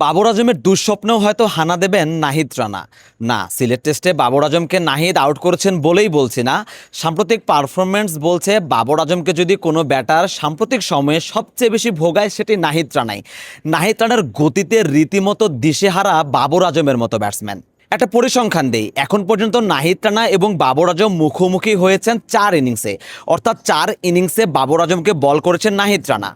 বাবর আজমের দুঃস্বপ্নেও হয়তো হানা দেবেন নাহিদ রানা। না, সিলেট টেস্টে বাবর আজমকে নাহিদ আউট করেছেন বলেই বলছি না। সাম্প্রতিক পারফরমেন্স বলছে বাবর আজমকে যদি কোনো ব্যাটার সাম্প্রতিক সময়ে সবচেয়ে বেশি ভোগায় সেটি নাহিদ রানাই। নাহিদ রানার গতিতে রীতিমতো দিশেহারা বাবর আজমের মতো ব্যাটসম্যান। একটা পরিসংখ্যান দেই, এখন পর্যন্ত নাহিদ রানা এবং বাবর আজম মুখোমুখি হয়েছেন 4 ইনিংসে, অর্থাৎ 4 ইনিংসে বাবর আজমকে বল করেছেন নাহিদ রানা।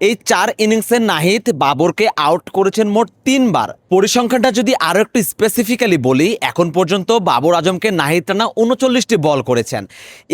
এই 4 ইনিংসে নাহিদ বাবরকে আউট করেছেন মোট 3 বার। পরিসংখ্যানটা যদি আরো একটু স্পেসিফিক্যালি বলি, এখন পর্যন্ত বাবর আজমকে নাহিদ রানা 39টি বল করেছেন।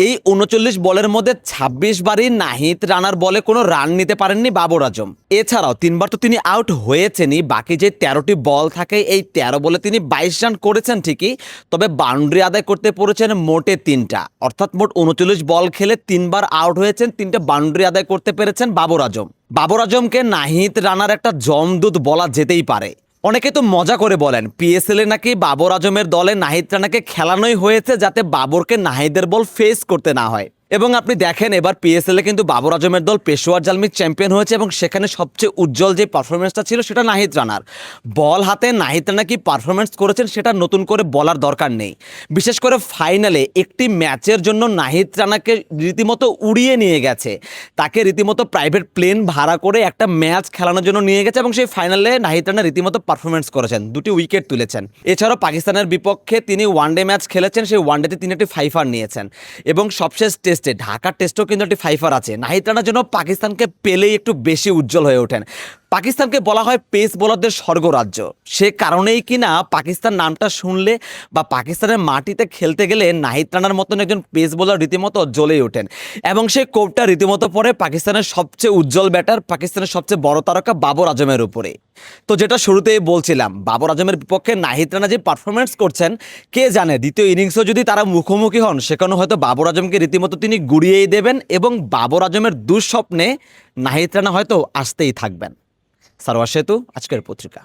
এই 39 বলের মধ্যে 26 বারই নাহিদ রানার বলে কোনো রান নিতে পারেননি বাবর আজম। এছাড়াও 3 বার তো তিনি আউট হয়েছেনই, বাকি যে 13টি বল থাকে এই 13 বলে তিনি 22 রান করেছেন ঠিকই, তবে বাউন্ডারি আদায় করতে পেরেছেন মোটে 3টা, অর্থাৎ মোট 39 বল খেলে 3 বার আউট হয়েছেন, 3টা বাউন্ডারি আদায় করতে পেরেছেন বাবর আজম। বাবর আজমকে নাহিদ রানার একটা জমদূত বলা যেতেই পারে। অনেকে তো মজা করে বলেন পিএসএলে নাকি বাবর আজমের দলে নাহিদ রানাকে খেলানোই হয়েছে যাতে বাবরকে নাহিদের বল ফেস করতে না হয়। এবং আপনি দেখেন এবার পিএসএলে কিন্তু বাবর আজমের দল পেশোয়ার জালমি চ্যাম্পিয়ন হয়েছে এবং সেখানে সবচেয়ে উজ্জ্বল যে পারফরমেন্সটা ছিল সেটা নাহিদ রানার। বল হাতে নাহিদ রানা কি পারফরমেন্স করেছেন সেটা নতুন করে বলার দরকার নেই। বিশেষ করে ফাইনালে একটি ম্যাচের জন্য নাহিদ রানাকে রীতিমতো উড়িয়ে নিয়ে গেছে, তাকে রীতিমতো প্রাইভেট প্লেন ভাড়া করে একটা ম্যাচ খেলানোর জন্য নিয়ে গেছে এবং সেই ফাইনালে নাহিদ রানা রীতিমতো পারফরমেন্স করেছেন, 2টি উইকেট তুলেছেন। এছাড়াও পাকিস্তানের বিপক্ষে তিনি ওয়ানডে ম্যাচ খেলেছেন, সেই ওয়ানডেতে তিনি একটি 5 নিয়েছেন এবং সবশেষ টেস্টে ঢাকার টেস্টেও কিন্তু একটি 5 আছে। নাহিদ রানার জন্য পাকিস্তানকে পেলেই একটু বেশি উজ্জ্বল হয়ে ওঠেন। পাকিস্তানকে বলা হয় পেস বোলারদের স্বর্গরাজ্য, সে কারণেই কিনা পাকিস্তান নামটা শুনলে বা পাকিস্তানের মাটিতে খেলতে গেলে নাহিদ রানার মতন একজন পেস বোলার রীতিমতো জ্বলেই ওঠেন এবং সেই কোপটা রীতিমতো পড়ে পাকিস্তানের সবচেয়ে উজ্জ্বল ব্যাটার, পাকিস্তানের সবচেয়ে বড় তারকা বাবর আজমের উপরে। তো যেটা শুরুতেই বলছিলাম, বাবর আজমের বিপক্ষে নাহিদ রানা যে পারফরমেন্স করছেন, কে জানে দ্বিতীয় ইনিংসও যদি তারা মুখোমুখি হন সেখানে হয়তো বাবর আজমকে রীতিমতো তিনি গুড়িয়েই দেবেন এবং বাবর আজমের দুঃস্বপ্নে নাহিদ রানা হয়তো আসতেই থাকবেন। সারোয়ার সেতু, আজকের পত্রিকা।